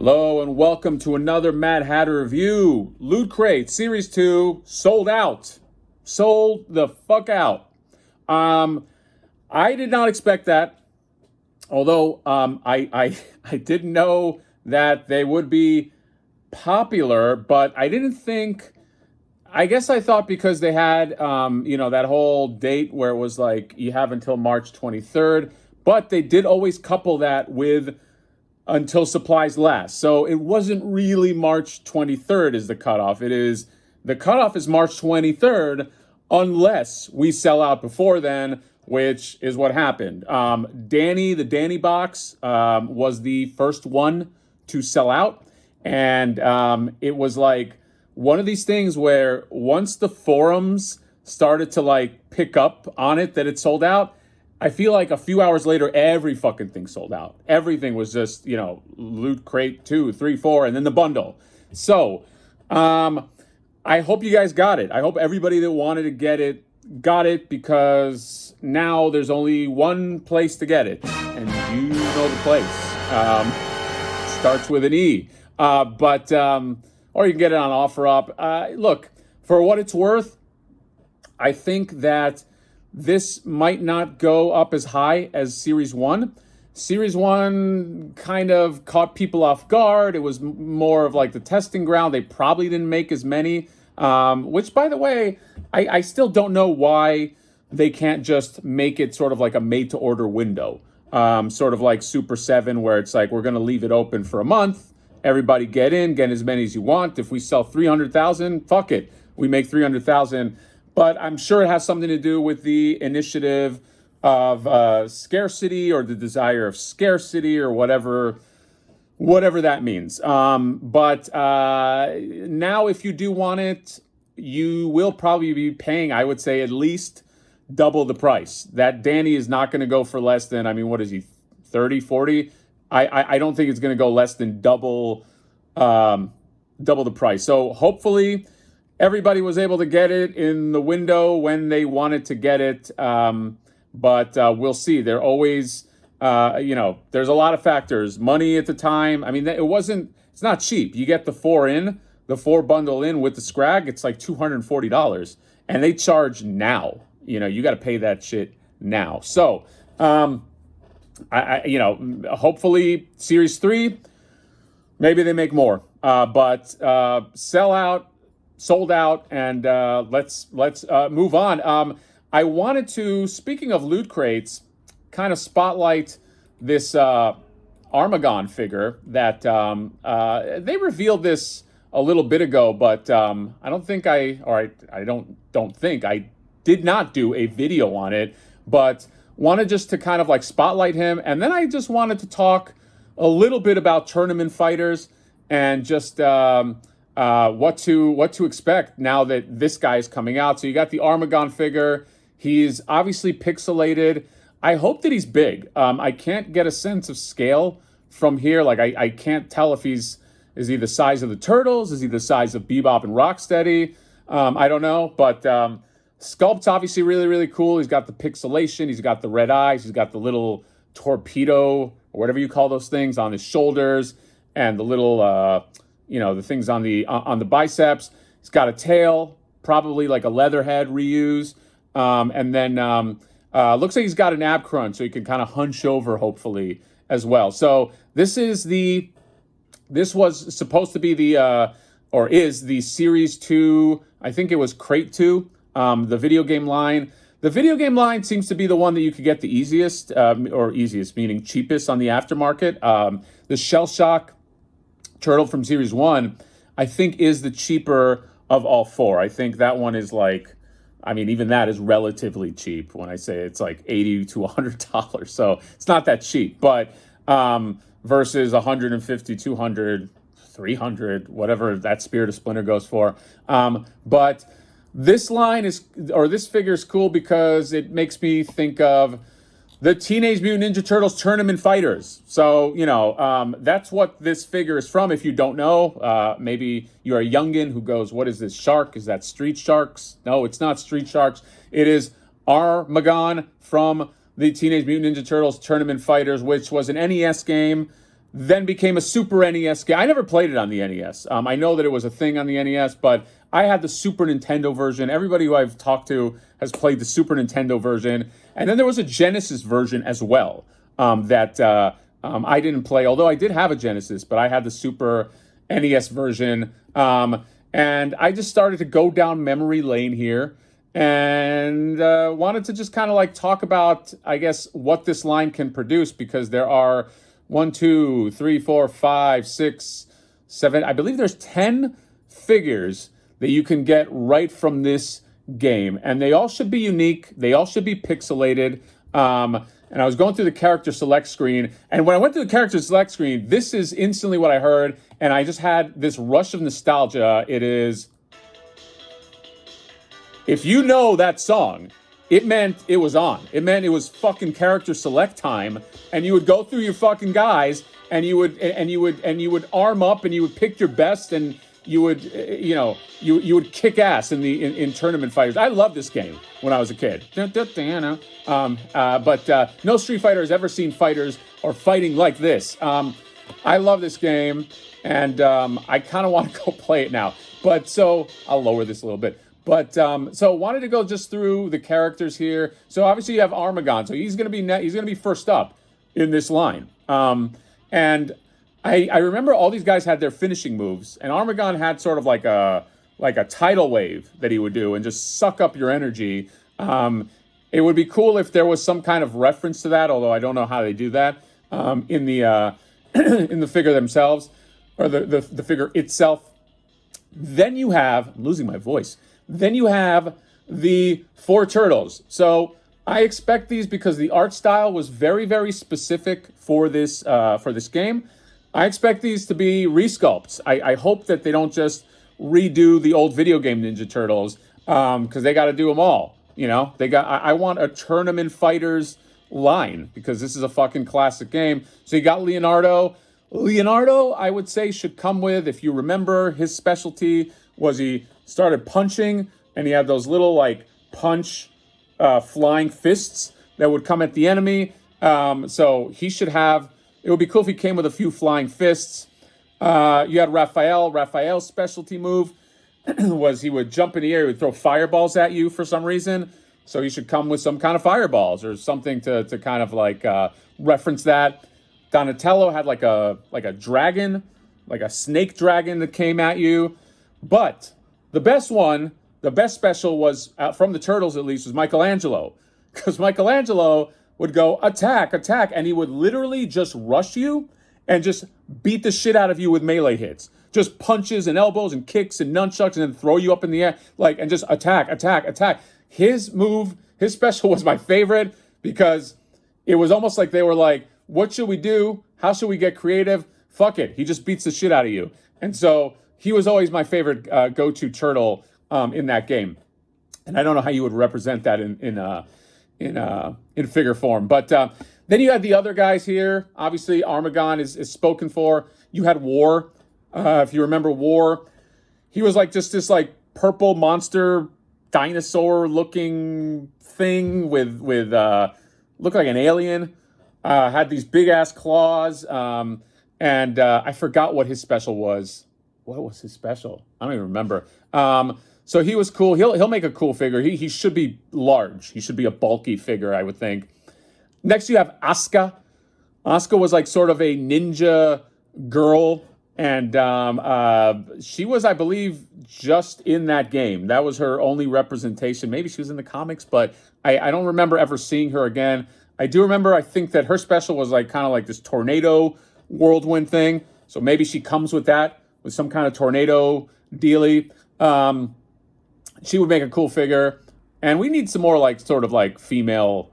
Hello and welcome to another Mad Hatter review. Loot Crate Series 2 sold out. Sold the fuck out. I did not expect that. Although I didn't know that they would be popular, but I didn't think. I guess I thought because they had that whole date where it was like you have until March 23rd, but they did always couple that with until supplies last. So it wasn't really March 23rd is the cutoff. The cutoff is March 23rd unless we sell out before then, which is what happened. The Danny box was the first one to sell out. And it was like one of these things where once the forums started to like pick up on it that it sold out, I feel like a few hours later, every fucking thing sold out. Everything was just, Loot Crate 2, 3, 4, and then the bundle. So, I hope you guys got it. I hope everybody that wanted to get it got it, because now there's only one place to get it. And you know the place. Starts with an E. Or you can get it on OfferUp. Look, for what it's worth, I think that this might not go up as high as Series 1. Series 1 kind of caught people off guard. It was more of like the testing ground. They probably didn't make as many, which, by the way, I still don't know why they can't just make it sort of like a made-to-order window, sort of like Super 7, where it's like we're going to leave it open for a month. Everybody get as many as you want. If we sell 300,000, fuck it. We make 300,000. But I'm sure it has something to do with the initiative of scarcity, or the desire of scarcity, or whatever that means. But now if you do want it, you will probably be paying, I would say, at least double the price. That Danny is not going to go for less than, what is he, 30, 40? I don't think it's going to go less than double the price. So hopefully everybody was able to get it in the window when they wanted to get it. But we'll see. They're always, there's a lot of factors. Money at the time. It's not cheap. You get the four bundle in with the scrag. It's like $240, and they charge now. You got to pay that shit now. So, hopefully Series 3, maybe they make more. But Sellout, sold out, and let's move on. I wanted to, speaking of loot crates, kind of spotlight this Armaggon figure that they revealed this a little bit ago, but I did not do a video on it, but wanted just to kind of like spotlight him, and then I just wanted to talk a little bit about tournament fighters and just what to expect now that this guy is coming out. So you got the Armaggon figure. He's obviously pixelated. I hope that he's big. I can't get a sense of scale from here. Like I can't tell if is he the size of the Turtles? Is he the size of Bebop and Rocksteady? I don't know, but sculpt's obviously really, really cool. He's got the pixelation. He's got the red eyes. He's got the little torpedo, or whatever you call those things, on his shoulders, and the little the things on the biceps. He's got a tail, probably like a Leatherhead reuse. And then looks like he's got an ab crunch, so he can kind of hunch over, hopefully, as well. So this was supposed to be is the Series 2, I think it was Crate 2, the video game line. The video game line seems to be the one that you could get the easiest, or easiest meaning cheapest, on the aftermarket. The Shell Shock Turtle from Series 1, I think, is the cheaper of all four. I think that one is like, even that is relatively cheap. When I say it's like $80 to $100, so it's not that cheap. But versus $150, $200, $300, whatever that Spirit of Splinter goes for. But this this figure is cool because it makes me think of the Teenage Mutant Ninja Turtles tournament fighters. So, that's what this figure is from. If you don't know, maybe you're a youngin' who goes, what is this shark? Is that Street Sharks? No, it's not Street Sharks. It is Armaggon from the Teenage Mutant Ninja Turtles tournament fighters, which was an NES game then became a Super NES game. I never played it on the NES. I know that it was a thing on the NES, but I had the Super Nintendo version. Everybody who I've talked to has played the Super Nintendo version. And then there was a Genesis version as well that I didn't play, although I did have a Genesis, but I had the Super NES version. And I just started to go down memory lane here and wanted to just kind of like talk about, I guess, what this line can produce, because there are 1, 2, 3, 4, 5, 6, 7. I believe there's 10 figures that you can get right from this game, and they all should be unique. They all should be pixelated. And I was going through the character select screen, and when I went through the character select screen, this is instantly what I heard, and I just had this rush of nostalgia. It is, if you know that song, it meant it was on. It meant it was fucking character select time, and you would go through your fucking guys, and you would arm up, and you would pick your best, and you would you would kick ass in tournament fighters. I loved this game when I was a kid. But no Street Fighter has ever seen fighters or fighting like this. I love this game, and I kind of want to go play it now. But so I'll lower this a little bit. But so wanted to go just through the characters here. So obviously you have Armaggon. So he's gonna be first up in this line. And I remember all these guys had their finishing moves, and Armaggon had sort of like a tidal wave that he would do and just suck up your energy. It would be cool if there was some kind of reference to that, although I don't know how they do that in the in the figure themselves, or the figure itself. Then you have, I'm losing my voice. Then you have the 4 turtles. So I expect these, because the art style was very, very specific for this game. I expect these to be resculpts. I hope that they don't just redo the old video game Ninja Turtles, because they got to do them all. You know, I want a Tournament Fighters line, because this is a fucking classic game. So you got Leonardo. Leonardo, I would say, should come with, if you remember, his specialty was he started punching, and he had those little like punch flying fists that would come at the enemy. So he should have, it would be cool if he came with a few flying fists. You had Raphael. Raphael's specialty move was he would jump in the air, he would throw fireballs at you for some reason. So he should come with some kind of fireballs or something to kind of like reference that. Donatello had like a dragon, like a snake dragon that came at you. But the best special was, from the Turtles at least, was Michelangelo. Because Michelangelo would go, attack, attack, and he would literally just rush you and just beat the shit out of you with melee hits. Just punches and elbows and kicks and nunchucks, and then throw you up in the air, like, and just attack, attack, attack. His move, his special was my favorite, because it was almost like they were like, what should we do? How should we get creative? Fuck it. He just beats the shit out of you. And so he was always my favorite go-to turtle in that game. And I don't know how you would represent that in figure form. But then you had the other guys here. Obviously, Armaggon is spoken for. You had War. If you remember War, he was like just this like purple monster dinosaur looking thing with looked like an alien. Had these big ass claws. And I forgot what his special was. What was his special? I don't even remember. So he was cool. He'll make a cool figure. He should be large. He should be a bulky figure, I would think. Next, you have Asuka. Asuka was like sort of a ninja girl, and she was, I believe, just in that game. That was her only representation. Maybe she was in the comics, but I don't remember ever seeing her again. I do remember, I think that her special was like kind of like this tornado whirlwind thing. So maybe she comes with that, with some kind of tornado dealie. She would make a cool figure. And we need some more like sort of like female.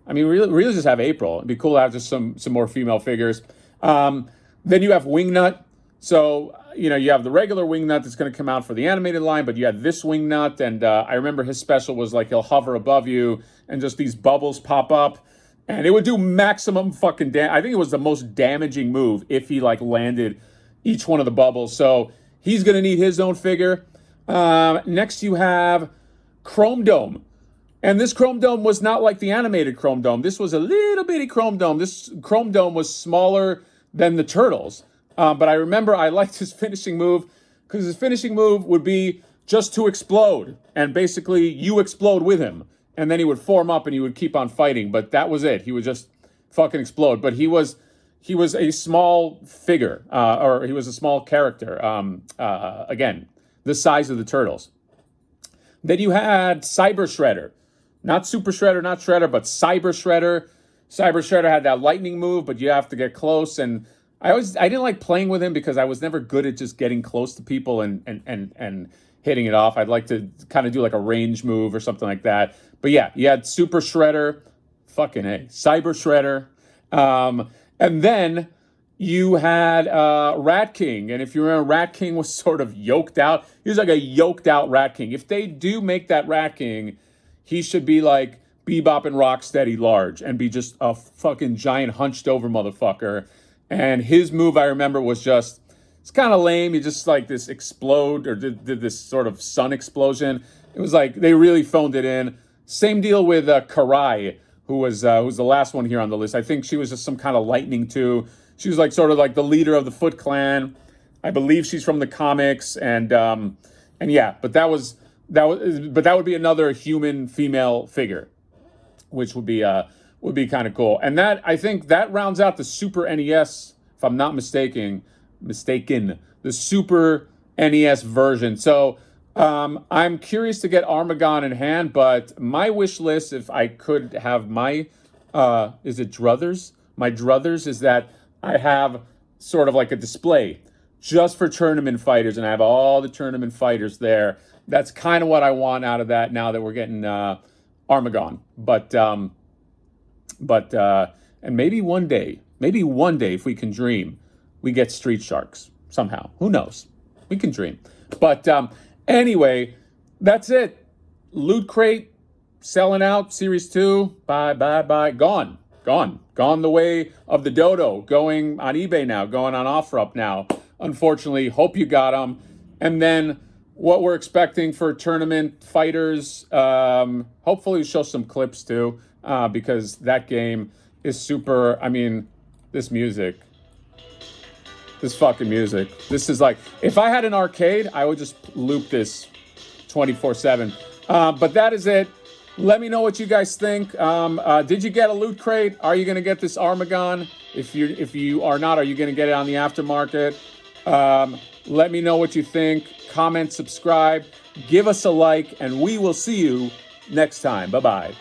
I mean, really just have April. It'd be cool to have just some more female figures. Then you have Wingnut. So, you have the regular Wingnut that's going to come out for the animated line, but you had this Wingnut, and I remember his special was like he'll hover above you and just these bubbles pop up, and it would do maximum fucking damage. I think it was the most damaging move if he like landed each one of the bubbles. So he's going to need his own figure. Next you have Chrome Dome. And this Chrome Dome was not like the animated Chrome Dome. This was a little bitty Chrome Dome. This Chrome Dome was smaller than the Turtles. But I remember I liked his finishing move because his finishing move would be just to explode, and basically you explode with him, and then he would form up and he would keep on fighting. But that was it. He would just fucking explode. But he was a small figure, or he was a small character. Again, the size of the Turtles. Then you had Cyber Shredder. Not Super Shredder, not Shredder, but Cyber Shredder. Cyber Shredder had that lightning move, but you have to get close. And I didn't like playing with him because I was never good at just getting close to people and hitting it off. I'd like to kind of do like a range move or something like that. But yeah, you had Super Shredder, fucking A, Cyber Shredder. And then you had Rat King. And if you remember, Rat King was sort of yoked out. He was like a yoked out Rat King. If they do make that Rat King, he should be like Bebop and Rocksteady large and be just a fucking giant hunched over motherfucker. And his move, I remember, was just, it's kind of lame. He just like this explode or did this sort of sun explosion. It was like they really phoned it in. Same deal with Karai, who was the last one here on the list. I think she was just some kind of lightning too. She was like sort of like the leader of the Foot Clan. I believe she's from the comics, and yeah, but that would be another human female figure, which would be kind of cool. And that, I think that rounds out the Super NES, if I'm not mistaken, the Super NES version. So I'm curious to get Armaggon in hand, but my wish list, if I could have my, is it druthers? My druthers is that I have sort of like a display just for tournament fighters, and I have all the tournament fighters there. That's kind of what I want out of that now that we're getting Armaggon. But and maybe one day, if we can dream, we get Street Sharks somehow. Who knows? We can dream. But anyway, that's it. Loot Crate, selling out, Series 2, bye. Gone the way of the dodo, going on eBay now, going on OfferUp now. Unfortunately, hope you got them. And then what we're expecting for tournament fighters, hopefully show some clips too, because that game is super. I mean, this fucking music. This is like, if I had an arcade, I would just loop this 24/7. But that is it. Let me know what you guys think. Did you get a Loot Crate? Are you going to get this Armaggon? If you are not, are you going to get it on the aftermarket? Let me know what you think. Comment, subscribe, give us a like, and we will see you next time. Bye-bye.